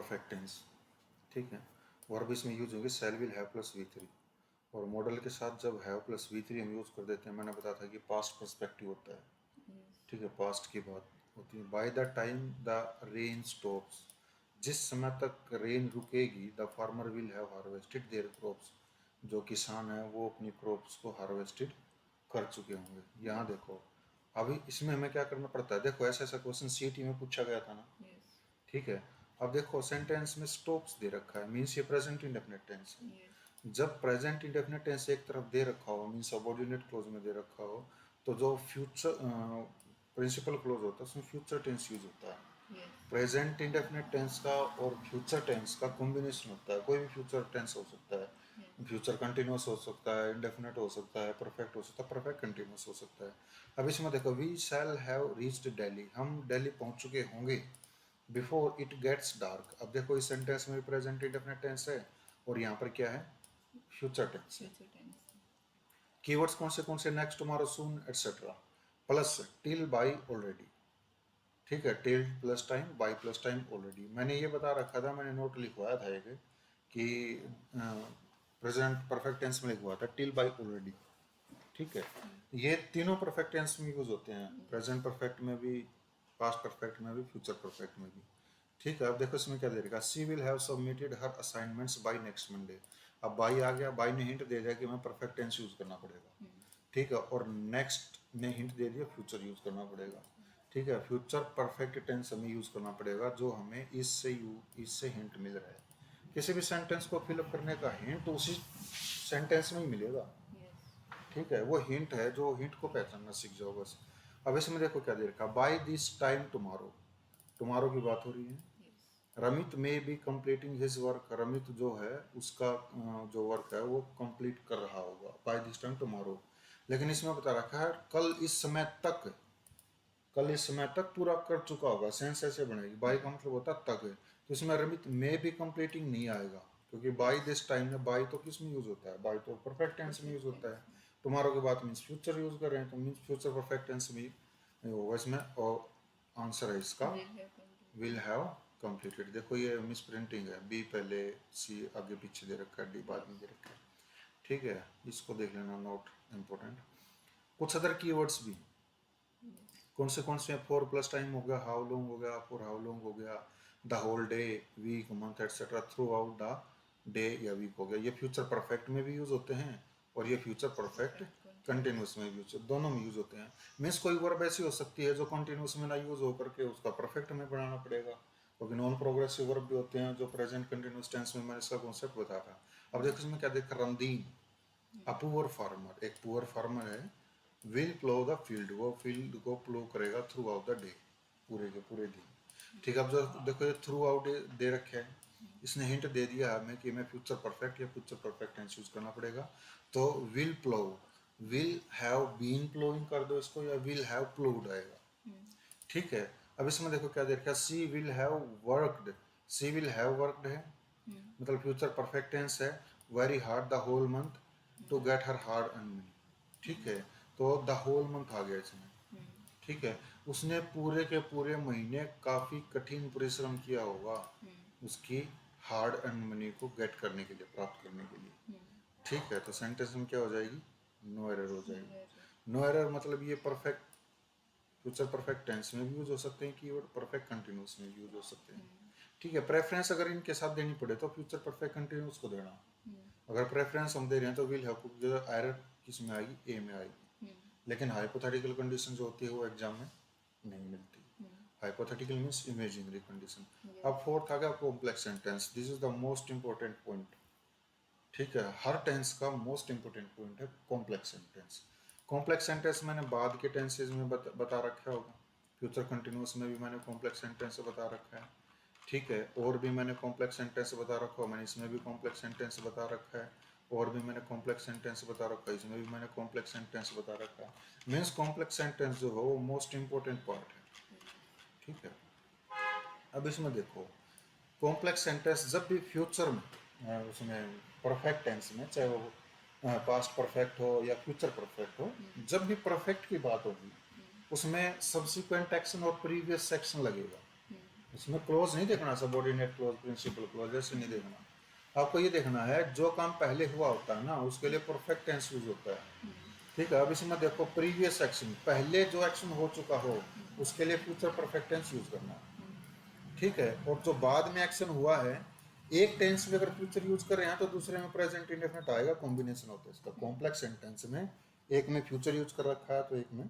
Perfect tense, ठीक है। Verb इसमें यूज होंगे शैल विल हैव प्लस V3, और मॉडल के साथ जब हैव प्लस V3 हम यूज कर देते हैं, मैंने बताया था कि पास्ट पर्सपेक्टिव होता है, ठीक है, पास्ट की बात होती है। By the time the rain stops, जिस समय तक रेन रुकेगी, the farmer will have harvested there crops, जो किसान है वो अपनी क्रॉप्स को हार्वेस्टेड कर चुके होंगे। यहाँ देखो अभी इसमें हमें क्या करना पड़ता है, देखो ऐसा ऐसा क्वेश्चन सीटी में पूछा गया था ना, ठीक है। अब देखो सेंटेंस में स्टॉप्स दे रखा है, मीन्स ये प्रेजेंट इंडेफिनिट टेंस है। जब प्रेजेंट इंडेफिनिट टेंस एक तरफ दे रखा हो, मीन्स सबऑर्डिनेट क्लोज में दे रखा हो, तो जो फ्यूचर प्रिंसिपल क्लोज होता है उसमें फ्यूचर टेंस यूज होता है। प्रेजेंट इंडेफिनिट टेंस का और फ्यूचर टेंस का कॉम्बिनेशन होता है, कोई भी फ्यूचर टेंस हो सकता है, फ्यूचर कंटिन्यूस हो सकता है, इंडेफिनिट हो सकता है, परफेक्ट हो सकता है, परफेक्ट कंटिन्यूस हो सकता है। अब इसमें देखो we shall have reached Delhi, हम दिल्ली पहुंच चुके होंगे, बिफोर इट गेट्स डार्क। अब देखो इस सेंटेंस में प्रेजेंट इंडेफिनिट टेंस है और यहाँ पर क्या है, फ्यूचर टेंस है। कीवर्ड्स कौन से next, tomorrow, soon, etcetera, plus till, by, already, ठीक है। Till plus time, by plus time, already. मैंने ये बता रखा था, मैंने नोट लिखवाया था एक कि प्रेजेंट परफेक्ट टेंस में लिखवाया था टिल, बाय, ऑलरेडी, ठीक है। ये तीनों परफेक्ट टेंस में यूज होते हैं, प्रेजेंट परफेक्ट में भी, पास्ट परफेक्ट में भी, फ्यूचर परफेक्ट में भी, ठीक है। अब देखो इसमें क्या दे रखा, she will have submitted her assignments by next Monday. अब बाई आ गया, बाई ने हिंट दे दिया कि मैं परफेक्ट टेंस यूज करना पड़ेगा, ठीक है, और नेक्स्ट ने हिंट दे दिया फ्यूचर यूज करना पड़ेगा, ठीक है। फ्यूचर परफेक्ट टेंस हमें यूज करना पड़ेगा जो हमें इससे हिंट मिल रहा है। किसी भी सेंटेंस को फिलअप करने का हिंट उसी सेंटेंस में ही मिलेगा, ठीक है। वो हिंट है, जो हिंट को पहचानना सीख जाओ बस। अब इसमें देखो क्या दे रखा, by this time tomorrow, tomorrow की बात हो रही है। रमित में be completing his work, Ramit जो है उसका जो वर्क है वो कंप्लीट कर रहा होगा बाय दिस टाइम टुमारो। लेकिन इसमें बता रखा है कल इस समय तक, कल इस समय तक पूरा कर चुका होगा, सेंस ऐसे बनेगी, बाय का मतलब होता है तक है, तो इसमें रमित में भी कंप्लीटिंग नहीं आएगा, क्योंकि बाय दिस टाइम में बाय तो किस में यूज होता है, बाय तो परफेक्ट टेंस में यूज होता है। टुमारो के बाद मीन्स फ्यूचर यूज कर रहे हैं, तो मीन्स फ्यूचर परफेक्ट टेंस में होगा इसमें, और आंसर है इसका विल हैव कंप्लीटेड। देखो ये मिस प्रिंटिंग है, बी पहले, सी आगे पीछे दे रखा है, डी बाद में दे रखा है, ठीक है। इसको देख लेना, नोट इम्पोर्टेंट। कुछ अदर कीवर्ड्स भी, कौन से, फॉर प्लस टाइम हो गया, हाउ लॉन्ग हो गया, फॉर हाउ लॉन्ग हो गया, the whole day, week, month, etcetera, throughout the day या वीक हो गया। ये फ्यूचर परफेक्ट में भी यूज होते हैं और ये फ्यूचर परफेक्ट कंटिन्यूस में यूज, दोनों में यूज होते हैं। मीन्स कोई वर्ब ऐसी हो सकती है जो कंटिन्यूस में ना यूज होकर के उसका परफेक्ट में बनाना पड़ेगा, क्योंकि नॉन प्रोग्रेसिव वर्ब भी होते हैं जो प्रेजेंट कंटिन्यूस टेंस में, मैंने इसका कॉन्सेप्ट बताया था। अब देखो इसमें क्या देखा, रमदीन, अ पुअर फार्मर, एक पुअर फार्मर है, विल प्लो द फील्ड, वो फील्ड को प्लो करेगा थ्रू आउट द डे, पूरे के पूरे दिन, ठीक है। अब जो देखो ये थ्रू आउट दे रखे हैं, इसने हिंट दे दिया हमें कि हमें फ्यूचर परफेक्ट या फ्यूचर परफेक्ट टेंस यूज करना पड़ेगा, तो will plough, will have been ploughing कर दो इसको, या विल हैव प्लोड आएगा, ठीक है। अब इसमें देखो क्या दे रखा है, she will have worked, she will have worked है, मतलब फ्यूचर परफेक्ट टेंस है, very hard the whole month to get her hard earn money, ठीक है। तो द होल मंथ आ गया इसमें, ठीक है। उसने पूरे के पूरे महीने काफी कठिन परिश्रम किया होगा उसकी हार्ड अर्न मनी को गेट करने के लिए, प्राप्त करने के लिए, ठीक है। तो सेंटेंस में क्या हो जाएगी, नो एरर हो जाएगी। नो एरर मतलब ये परफेक्ट, फ्यूचर परफेक्ट टेंस में भी यूज हो सकते हैं कीवर्ड, परफेक्ट कंटिन्यूस में भी यूज हो सकते हैं, ठीक है। प्रेफरेंस अगर इनके साथ देनी पड़े तो फ्यूचर परफेक्ट कंटिन्यूस को देना, अगर प्रेफरेंस हम दे रहे हैं तो विल हैव, जो एरर किस में आएगी, ए में आएगी, लेकिन हाइपोथेटिकल कंडीशन जो होती है वो एग्जाम में नहीं मिलती। Hypothetical means imaginary condition. अब फोर्थ आ गया complex sentence, this is the most important point, ठीक है। हर टेंस का मोस्ट इंपोर्टेंट पॉइंट है कॉम्प्लेक्स सेंटेंस। कॉम्प्लेक्स सेंटेंस मैंने बाद के टेंसेज में बता रखा होगा, फ्यूचर कंटिन्यूस में भी मैंने कॉम्प्लेक्स सेंटेंस बता रखा है, ठीक है। और भी मैंने कॉम्प्लेक्स सेंटेंस बता रखा है, मैंने इसमें भी कॉम्प्लेक्स सेंटेंस बता रखा है, और भी मैंने कॉम्प्लेक्स सेंटेंस बता रखा है, इसमें भी मैंने कॉम्प्लेक्स सेंटेंस बता रखा है। मीन्स कॉम्प्लेक्स सेंटेंस जो है वो मोस्ट इंपॉर्टेंट पार्ट है, ठीक है। अब इसमें देखो कॉम्प्लेक्स सेंटेंस जब भी फ्यूचर में उसमें परफेक्ट टेंस में, चाहे वो पास्ट परफेक्ट हो या फ्यूचर परफेक्ट हो, जब भी परफेक्ट की बात होगी उसमें सब्सिक्वेंट एक्शन और प्रीवियस एक्शन लगेगा, इसमें क्लोज नहीं देखना, सबऑर्डिनेट क्लोज, प्रिंसिपल क्लोज ऐसे नहीं देखना। आपको ये देखना है जो काम पहले हुआ होता है ना उसके लिए परफेक्ट टेंस यूज होता है। ठीक है, अब इसमें देखो प्रीवियस एक्शन, पहले जो एक्शन हो चुका हो उसके लिए फ्यूचर परफेक्ट टेंस यूज करना है। ठीक है, और जो बाद में एक्शन हुआ है, एक टेंस में अगर फ्यूचर यूज कर रहे हैं तो दूसरे में प्रेजेंट इंडेफिनिट आएगा, कॉम्बिनेशन होता है इसका। कॉम्प्लेक्स सेंटेंस में एक में फ्यूचर यूज कर रखा है तो एक में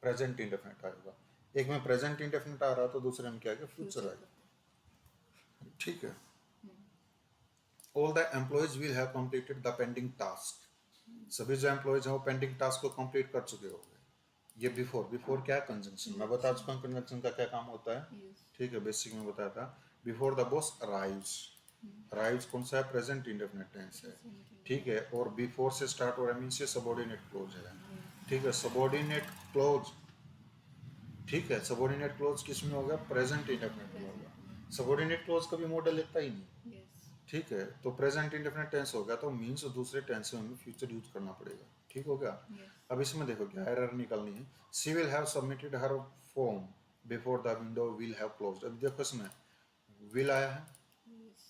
प्रेजेंट इंडेफिनिट आएगा, एक में प्रेजेंट इंडेफिनिट आ रहा तो दूसरे में क्या आएगा, फ्यूचर आएगा। ठीक है, all the employees will have completed the pending task, सभी जो एम्प्लॉयज हैं वो पेंडिंग टास्क को कंप्लीट कर चुके होंगे। ये बिफोर, बिफोर क्या कंजंक्शन, मैं बता चुका हूँ कंजंक्शन का क्या काम होता है। ठीक है, बेसिक में बताया था। Before the boss arrives, arrives कौन सा है, प्रेजेंट इंडेफिनिट टेंस है। ठीक है, और बिफोर से स्टार्ट हो रहा है मीन से सबऑर्डिनेट क्लोज है। ठीक है, सबऑर्डिनेट क्लोज, ठीक है, सबऑर्डिनेट क्लोज किस में होगा, प्रेजेंट इंडेफिनिट में होगा। सबऑर्डिनेट क्लोज कभी मॉडल लेता ही नहीं। ठीक है, तो प्रेजेंट इंडेफिनिट टेंस हो गया तो मीन्स दूसरे टेंस में हमें फ्यूचर यूज करना पड़ेगा। ठीक हो गया। अब इसमें देखो क्या एरर निकालनी है, she will have submitted her form before the window will have closed. अब देखो इसमें विल आया है,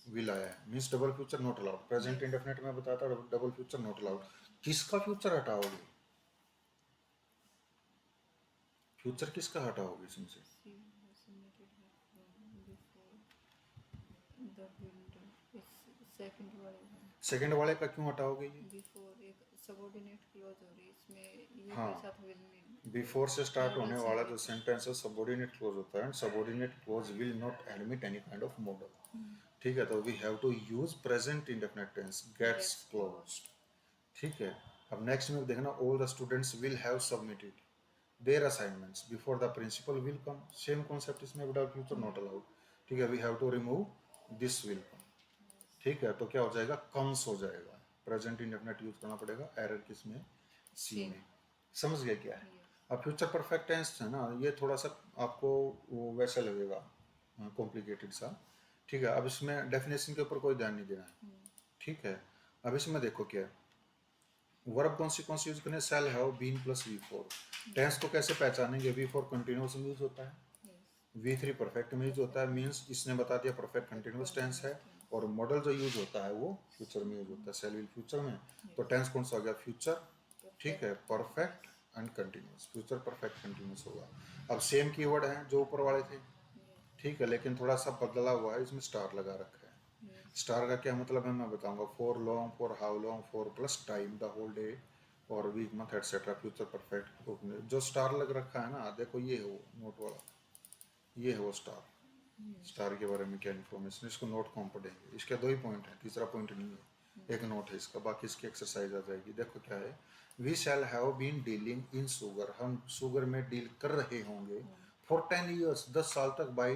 विल आया है means double future not allowed. Present indefinite में बताता डबल फ्यूचर नॉट अलाउड। किसका फ्यूचर हटाओगे, फ्यूचर किसका हटाओगे इसमें से, सेकंड वाले का क्यों हटाओगे ये, बिफोर एक सबऑर्डिनेट क्लॉज हो रही इसमें ये हाँ, के साथ विल नहीं, बिफोर से स्टार्ट मॉडल होने से वाला भी जो सेंटेंस है सबऑर्डिनेट क्लोज होता है, subordinate clause will not admit any kind of modal. ठीक है, तो we have to use present indefinite tense gets closed. ठीक है, अब नेक्स्ट में देखना all the students will have submitted their assignments before the principal will come, same concept इसमें without future not allowed. ठीक है, we have to remove this will come. ठीक है, तो क्या हो जाएगा, कम्स हो जाएगा, प्रेजेंट इंडेफिनिट यूज करना पड़ेगा, एरर किस में, सी में। समझ गया क्या है। अब फ्यूचर परफेक्ट टेंस है ना, ये थोड़ा सा आपको वो वैसा लगेगा कॉम्प्लिकेटेड सा। ठीक है, अब इसमें डेफिनेशन के ऊपर कोई ध्यान नहीं देना है। ठीक है, अब इसमें देखो क्या है, वर्ब कौन सी यूज करें, shall have been plus V four. Tense को कैसे पहचानेंगे, वी फोर कंटिन्यूस में यूज होता है, वी थ्री परफेक्ट में यूज होता है, मीन्स इसने बता दिया परफेक्ट कंटिन्यूस टेंस है। और मॉडल जो यूज होता है वो फ्यूचर में यूज होता है, सेल विल फ्यूचर में। तो टेंस कौन सा हो गया, फ्यूचर। ठीक है, perfect and continuous, future perfect continuous होगा। अब सेम कीवर्ड है जो ऊपर वाले थे। ठीक है, लेकिन थोड़ा सा बदला हुआ है, इसमें स्टार लगा रखा है। स्टार का क्या मतलब है मैं बताऊंगा, for long, for how long, for plus time, the whole day और week month etcetera, future perfect. जो स्टार लग रखा है ना, देखो ये है वो नोट वाला, ये है वो स्टार। स्टार के बारे में क्या इन्फॉर्मेशन, इसको नोट कौन पढ़ेंगे, इसके दो ही पॉइंट है, तीसरा पॉइंट नहीं है, एक नोट है इसका, बाकी इसकी एक्सरसाइज आ जाएगी। देखो क्या है, we shall have been dealing in sugar, हम शुगर में डील कर रहे होंगे फॉर 10 ईयर्स, 10 साल तक, बाई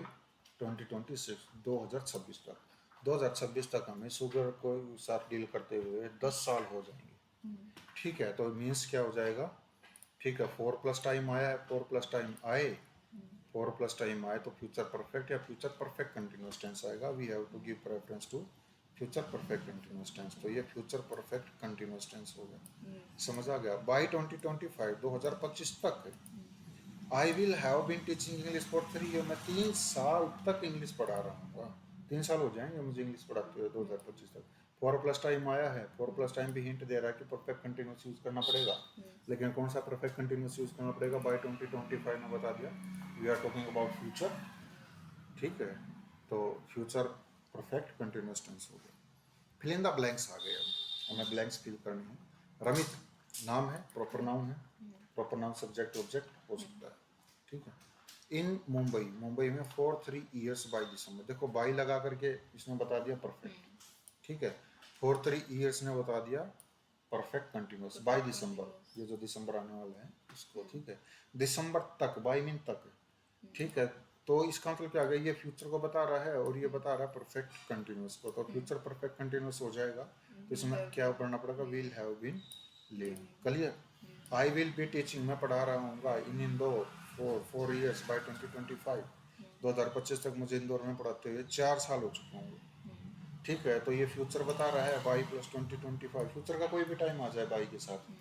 2026, 2026 तक। 2026 तक हमें शुगर को साथ डील करते हुए 10 साल हो जाएंगे। ठीक है, तो मीन्स क्या हो जाएगा, ठीक है, फोर प्लस टाइम आया है, फोर प्लस टाइम आए, फोर प्लस टाइम आए तो फ्यूचर परफेक्ट या फ्यूचर परफेक्ट कंटिन्यूस टेंस आएगा। We have to give preference to future perfect continuous tense, तो ये फ्यूचर परफेक्ट कंटिन्यूस टेंस हो गया। समझ आ गया। बाई 2025, 2025 तक I will have been teaching English for 3 year, मैं 3 साल तक इंग्लिश पढ़ा रहा हूँ। वाह, 3 साल हो जाएंगे मुझे इंग्लिश पढ़ाते हुए 2025 तक। फोर प्लस टाइम आया है, फोर प्लस टाइम भी हिंट दे रहा है कि परफेक्ट कंटिन्यूस यूज करना पड़ेगा। लेकिन कौन सा परफेक्ट कंटिन्यूस यूज करना पड़ेगा, बाय 2025 में बता दिया, we are talking about future. ठीक है, तो फ्यूचर परफेक्ट कंटिन्यूस टेंस हो गया। फिल इन द ब्लैंक्स आ गए, अब हमें ब्लैंक्स फिल करनी है। रमित नाम है, प्रॉपर नाउन है, प्रॉपर नाउन सब्जेक्ट ऑब्जेक्ट हो सकता है। ठीक है, इन मुंबई, मुंबई में फॉर 3 ईयर्स बाई दिसंबर, देखो बाई लगा करके इसने बता दिया परफेक्ट। ठीक है, फॉर 3 ईयर्स ने बता दिया परफेक्ट कंटिन्यूस बाई दिसंबर, ये जो दिसंबर आने वाला है इसको। ठीक है, दिसंबर तक, बाई मीन तक। ठीक है, तो इसका मतलब क्या आ गया, ये फ्यूचर को बता रहा है और ये बता रहा है परफेक्ट कंटिन्यूस को, तो फ्यूचर परफेक्ट कंटिन्यूस हो जाएगा। तो इसमें क्या पढ़ना पड़ेगा, will have been living. Clear. I will be teaching, मैं पढ़ा रहा हूँ in Indore for 4 years by 2025, 2025 तक मुझे इंदौर में पढ़ाते हुए 4 साल हो चुके होंगे। ठीक है, तो ये फ्यूचर बता रहा है बाई प्लस 2025, फ्यूचर का कोई भी टाइम आ जाए बाई के साथ।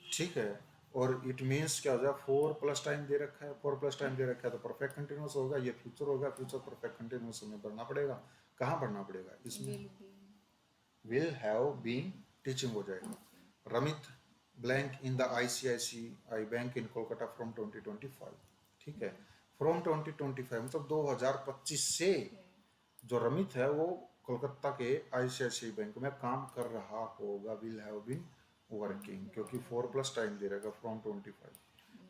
ठीक है, और इट मीन्स क्या हो जाए, 4 प्लस टाइम दे रखा है, 4 प्लस टाइम दे रखा है तो परफेक्ट कंटिन्यूस होगा, ये फ्यूचर होगा, फ्यूचर परफेक्ट कंटिन्यूस में भरना पड़ेगा। कहाँ भरना पड़ेगा इसमें? will be will have been teaching हो जाएगा। Ramit blank in the ICICI bank in Kolkata from 2025। ठीक है, फ्रॉम 2025 मतलब 2025 से जो रमित है वो कोलकाता के ICICI बैंक में काम कर रहा होगा। विल हैव बीन वर्किंग, क्योंकि 4 प्लस टाइम दे रखा फ्रॉम 25।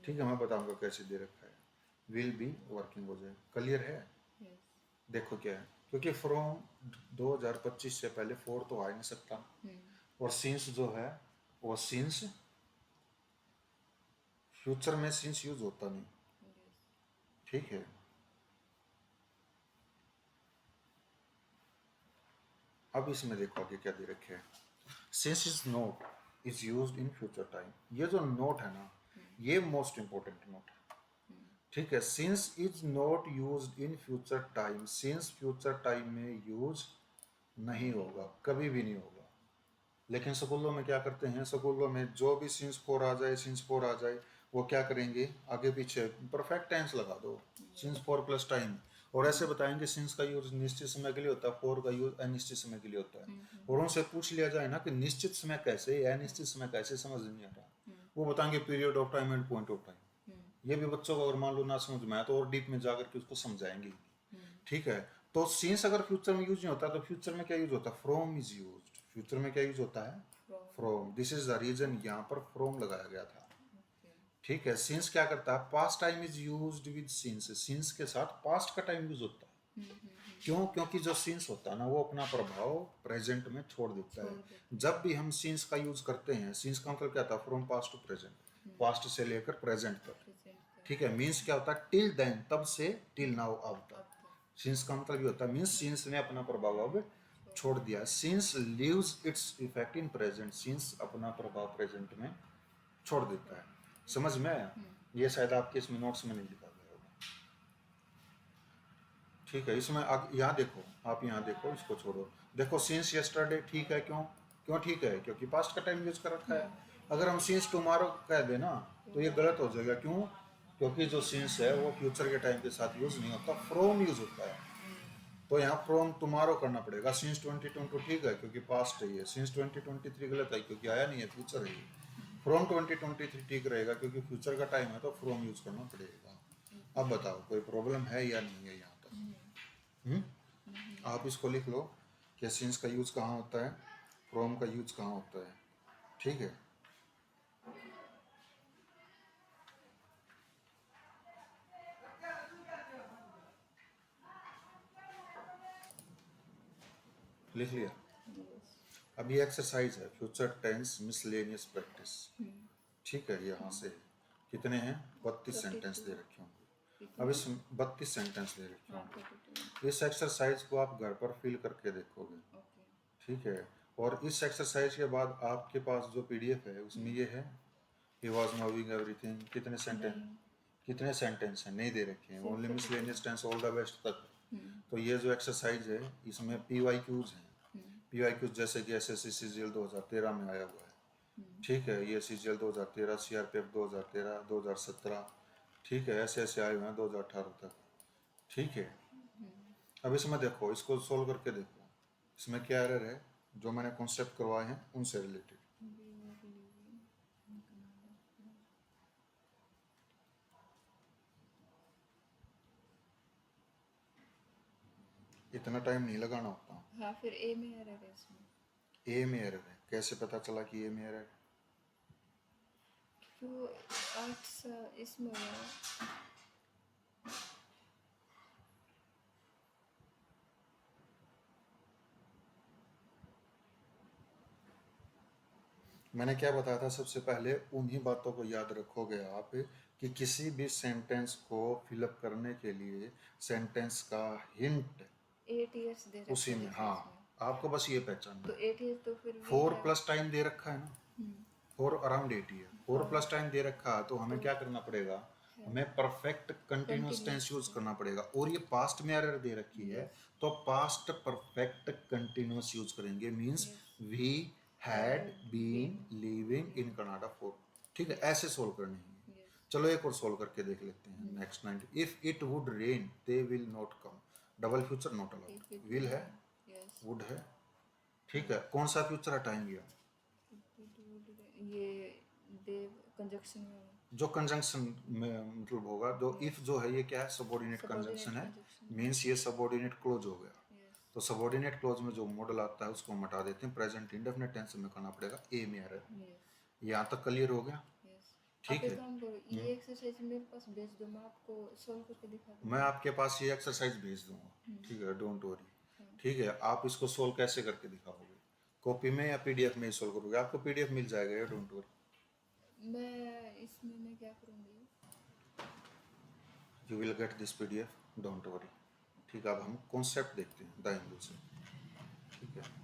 ठीक है, मैं बताऊंगा कैसे दे रखा है। विल बी वर्किंग हो जाए। क्लियर है? yes देखो क्या है, क्योंकि फ्रॉम 2025 से पहले 4 तो आ ही नहीं सकता, और सिंस जो है वो सिंस फ्यूचर में सिंस यूज होता नहीं। yes ठीक है, अब इसमें देखो आगे क्या दे रखे हैं। Since is note is used in future time. ये जो नोट है ना, ये मोस्ट इंपॉर्टेंट नोट है। ठीक है, since is not used in future time, since future time में यूज नहीं होगा, कभी भी नहीं होगा। लेकिन स्कूलों में क्या करते हैं, स्कूलों में जो भी सिंस 4 आ जाए, सिंस 4 आ जाए, वो क्या करेंगे, आगे पीछे परफेक्ट टेंस लगा दो, सिंस 4 प्लस टाइम, और ऐसे बताएंगे सिंस का यूज निश्चित समय के लिए होता है, 4 का यूज अनिश्चित समय के लिए होता है। और उनसे पूछ लिया जाए ना कि निश्चित समय कैसे, अनिश्चित समय कैसे, समझ नहीं आ रहा, वो बताएंगे period of time and point of time. ये भी बच्चों को अगर मान लो ना समझ में आए तो और डीप में जाकर के उसको समझाएंगे। ठीक है, तो सिंस अगर फ्यूचर में यूज नहीं होता तो फ्यूचर में क्या यूज होता है, फ्रॉम इज यूज्ड। फ्यूचर में क्या यूज होता है, from. This is the reason, यहाँ पर फ्रॉम लगाया गया था। ठीक है, सिंस क्या करता है, past time is used with since, since के साथ पास्ट का टाइम यूज होता है। क्यों? क्योंकि जो सिंस होता है ना वो अपना प्रभाव प्रेजेंट में छोड़ देता है। जब भी हम सिंस का यूज करते हैं, सिंस का मतलब क्या था, from past to present, past से लेकर प्रेजेंट तक। ठीक है, मीन्स क्या होता है, टिल देन, तब से टिल नाउ, अब तक। सिंस का मतलब ये होता है, मीन्स सिंस ने अपना प्रभाव अब छोड़ दिया। Since leaves its effect in present, since अपना प्रभाव प्रेजेंट में छोड़ देता है। समझ में आया? ये शायद आपके इसमें नोट्स में नहीं लिखा गया होगा। ठीक है, इसमें यहाँ देखो, आप यहाँ देखो, इसको छोड़ो। देखो सिंस यस्टरडे, ठीक है, क्यों क्यों ठीक है, क्योंकि पास्ट का टाइम यूज कर रखा है। अगर हम सिंस टुमारो कह दें ना तो ये गलत हो जाएगा। क्यों? क्योंकि जो सिंस है वो फ्यूचर के टाइम के साथ यूज नहीं होता, फ्रॉम यूज होता है। तो यहाँ फ्रॉम टुमारो करना पड़ेगा। सिंस 2022 ठीक है क्योंकि पास्ट है ये। सिंस 2023 गलत है क्योंकि आया नहीं है, फ्यूचर है ये। फ्रॉम 2023 ठीक रहेगा क्योंकि फ्यूचर का टाइम है, तो फ्रॉम यूज करना पड़ेगा। अब बताओ कोई प्रॉब्लम है या नहीं है यहाँ तक? आप इसको लिख लो कि सिंस का यूज कहाँ होता है, फ्रॉम का यूज कहाँ होता है। ठीक है, लिख लिया? yes अब ये एक्सरसाइज है, फ्यूचर टेंस मिसलेनियस प्रैक्टिस। ठीक है, यहाँ से कितने हैं, 32 सेंटेंस दे रखे होंगे। अब इस 32 सेंटेंस दे रखे होंगे। इस एक्सरसाइज को आप घर पर फिल करके देखोगे। ठीक है, और इस एक्सरसाइज के बाद आपके पास जो PDF है उसमें ये है, ही वॉज मूविंग एवरीथिंग, कितने सेंटेंस, कितने सेंटेंस हैं, नहीं दे रखे हैं, only miscellaneous tense, all the best तक। तो ये जो एक्सरसाइज है इसमें PYQs हैं। PYQs जैसे कि SSC CGL 2013 में आया हुआ है। ठीक है, ये CGL 2013, CRPF 2013, 2017। ठीक है, ऐसे ऐसे आए हुए हैं 2018 तक। ठीक है, अब इसमें देखो, इसको सोल्व करके देखो, इसमें क्या एरर है, जो मैंने कॉन्सेप्ट करवाए हैं उनसे रिलेटेड। इतना टाइम नहीं लगाना होता। हाँ फिर ए में एरर है इसमें, ए में एरर है, कैसे पता चला कि ए में एरर है? क्यों 8 इसमें हुआ। मैंने क्या बताया था, सबसे पहले उन्हीं बातों को याद रखोगे आप कि किसी भी सेंटेंस को फिलअप करने के लिए सेंटेंस का हिंट 8 years दे रखा उसी है में, जैसे हाँ, इसमें। आपको बस ये पहचानना तो है। 8 years तो फिर 4 प्लस टाइम दे रखा है ना, 4 अराउंड 8 है, 4 प्लस टाइम दे रखा है, तो हमें क्या करना पड़ेगा, हमें परफेक्ट कंटिन्यूस टेंस यूज करना पड़ेगा। और ये पास्ट में एरर दे रखी है, तो पास्ट परफेक्ट कंटिन्यूस यूज करेंगे, means we had been living in Canada for. ठीक है, ऐसे सोल्व करनी है। yes, चलो एक और सोल्व करके देख लेते हैं। Next 90, if it would rain they will not come, double future not if allowed, it will है, would yes, वुड है, ठीक है, कौन सा फ्यूचर हटाएंगे हम? if it would ये दे कंजक्शन में जो कंजंक्शन में मतलब होगा, जो इफ जो है ये क्या है, सबऑर्डिनेट कंजंक्शन subordinate है, conjunction मींस ये सबऑर्डिनेट क्लोज हो गया। yes, तो सबऑर्डिनेट क्लोज में जो मॉडल आता है उसको हम हटा देते हैं, प्रेजेंट इंडेफिनिट टेंस में करना पड़ेगा, ए में एरर। yes, यहाँ तक क्लियर हो गया? yes. ठीक आप एक है, काम करो, ये एक्सरसाइज मेरे पास भेज दो, मैं आपको सॉल्व करके दिखा मैं दूंगा। आपके पास ये एक्सरसाइज भेज दूंगा, ठीक है, डोंट वरी। ठीक है, आप इसको सोल्व कैसे करके दिखाओगे? कॉपी में या पीडीएफ में ही सोल्व करोगे? आपको पीडीएफ मिल जाएगा, डोंट वरी, मैं इसमें मैं क्या करूँगी, you will get this PDF, don't worry. ठीक है, अब हम कॉन्सेप्ट देखते हैं द हिंदू से। ठीक है,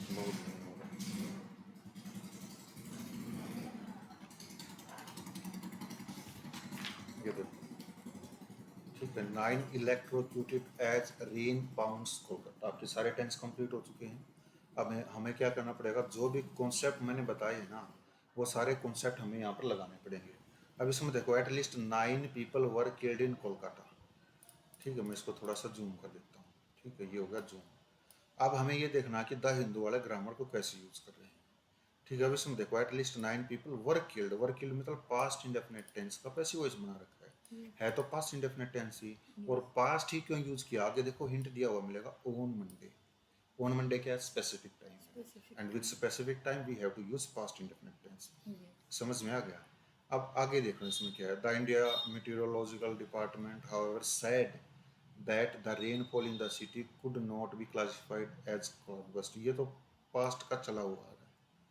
बहुत नहीं होगा। ये देखो, ठीक है, 9 electrocuted as rain bounds Kolkata, आपके सारे टेंस कंप्लीट हो चुके हैं। अब हमें क्या करना पड़ेगा, जो भी कॉन्सेप्ट मैंने बताए हैं ना, वो सारे कॉन्सेप्ट हमें यहाँ पर लगाने पड़ेंगे। अब इसमें देखो, at least 9 people were killed in Kolkata. ठीक है, मैं इसको थोड़ा सा जूम कर देता हूँ। ठीक है, ये हो गया जूम। अब हमें ये देखना है कि द हिंदू वाले ग्रामर को कैसे यूज कर रहे हैं। ठीक है, अब इसमें देखो, at least 9 people were killed, were killed मतलब पास्ट इंडेफिनिट टेंस का पैसिव वॉइस बना रखा है तो पास्ट इंडेफिनिट टेंस ही। और पास्ट ही क्यों यूज किया, आगे देखो हिंट दिया हुआ मिलेगा, ऑन मंडे। ऑन मंडे क्या है, स्पेसिफिक टाइम है, specific end with specific time we have to use past indefinite tense. yes, समझ में आ गया? अब आगे देखो इसमें क्या है, the India meteorological department however said that the rainfall in the city could not be classified as cloudburst, ये तो पास्ट का चला हुआ है।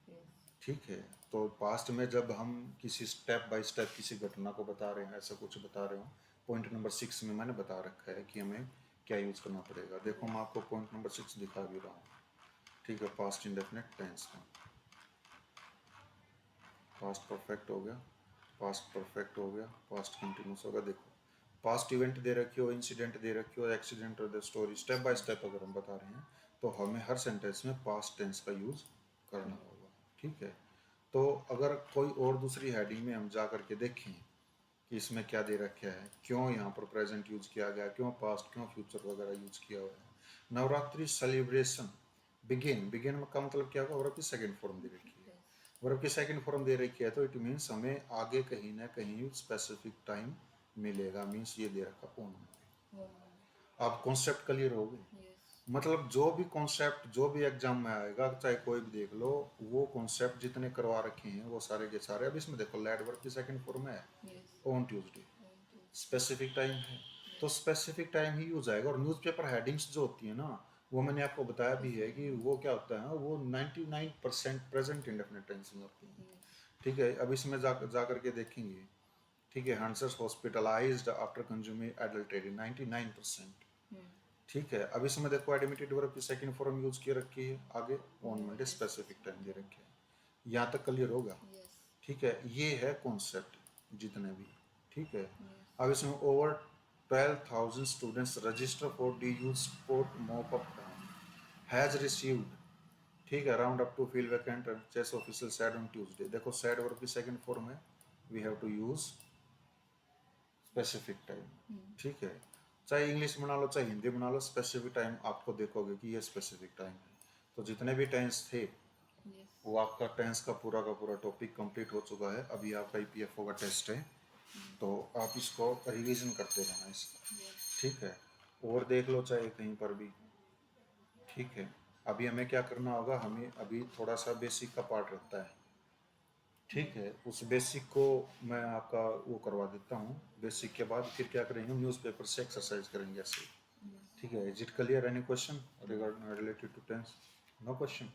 yes, ठीक है, तो पास्ट में जब हम किसी स्टेप बाय स्टेप किसी घटना को बता रहे हैं, ऐसा कुछ बता रहे हो, पॉइंट नंबर 6 में मैंने बता रखा है कि हमें क्या यूज़ करना पड़ेगा। देखो मैं आपको पॉइंट नंबर 6 दिखा भी रहा हूँ। ठीक है, पास्ट इंडेफिनिट टेंस का पास्ट परफेक्ट हो गया, पास्ट परफेक्ट हो गया, पास्ट कंटिन्यूस होगा। देखो, पास्ट इवेंट दे रखी हो, इंसिडेंट दे रखी हो, एक्सीडेंट और the story, step by step अगर हम बता रहे हैं तो हमें हर सेंटेंस में पास्ट टेंस का यूज़ करना होगा। ठीक है, तो अगर कोई और दूसरी हेडिंग में हम जा करके देखें कि इसमें क्या दे रखा है, क्यों यहाँ पर प्रेजेंट यूज किया गया, क्यों पास्ट, क्यों फ्यूचर वगैरह यूज किया हुआ है। नवरात्रि सेलिब्रेशन, बिगिन, बिगिन का मतलब क्या होगा, वर्ब की सेकंड फॉर्म दे रखी है। वर्ब की सेकंड फॉर्म दे रखी है तो इट मीन्स हमें आगे कहीं ना कहीं स्पेसिफिक टाइम मिलेगा, मीन्स ये दे रखा ऑन। आप कॉन्सेप्ट क्लियर हो गए? yes, मतलब जो भी कॉन्सेप्ट जो भी एग्जाम में आएगा, चाहे कोई भी देख लो, वो कॉन्सेप्ट जितने करवा रखे हैं वो सारे के सारे। अब इसमें देखो, लेट वर्ब की सेकंड फॉर्म है yes, on Tuesday, on to specific time है तो स्पेसिफिक टाइम ही यूज आएगा। और न्यूज़पेपर हेडिंग्स जो होती है ना, वो मैंने आपको बताया भी है कि वो क्या होता है, वो 99% प्रेजेंट इंडेफिनिट टेंस में होती है। yes, ठीक है, अब इसमें जा करके देखेंगे। ठीक है, हंसर्स हॉस्पिटलाइज्ड आफ्टर कंज्यूमिंग एडल्टेरी, 99%। ठीक है, अब इसमें देखो, एडमिटेड वर्ब की सेकंड फॉर्म यूज की रखी है, आगे ऑन मंडे स्पेसिफिक टाइम दे रखे हैं। यहाँ तक क्लियर होगा? yes, ठीक है, ये है कॉन्सेप्ट जितने भी। ठीक है, yes, अब इसमें over 12,000 students register for D U sport mop up has received, ठीक है, round up to fill vacant चेस ऑफिशियल सेड ऑन ट्यूसडे। देखो, सेड वर्ब की सेकंड फॉर्म है, we have to use specific time. ठीक है, चाहे इंग्लिश बना लो चाहे हिंदी बना लो, स्पेसिफिक टाइम आपको देखोगे कि ये स्पेसिफिक टाइम है। तो जितने भी टेंस थे yes, वो आपका टेंस का पूरा टॉपिक कंप्लीट हो चुका है। अभी आपका ईपीएफओ का टेस्ट है, तो आप इसको रिवीजन करते रहना इसका। yes, ठीक है, और देख लो चाहे कहीं पर भी। ठीक है, अभी हमें क्या करना होगा, हमें अभी थोड़ा सा बेसिक का पार्ट रहता है। ठीक है, उस बेसिक को मैं आपका वो करवा देता हूँ। बेसिक के बाद फिर क्या करेंगे, न्यूज़पेपर से एक्सरसाइज करेंगे ऐसे। yes. ठीक है, is it clear? Any question regarding related to tense? No question?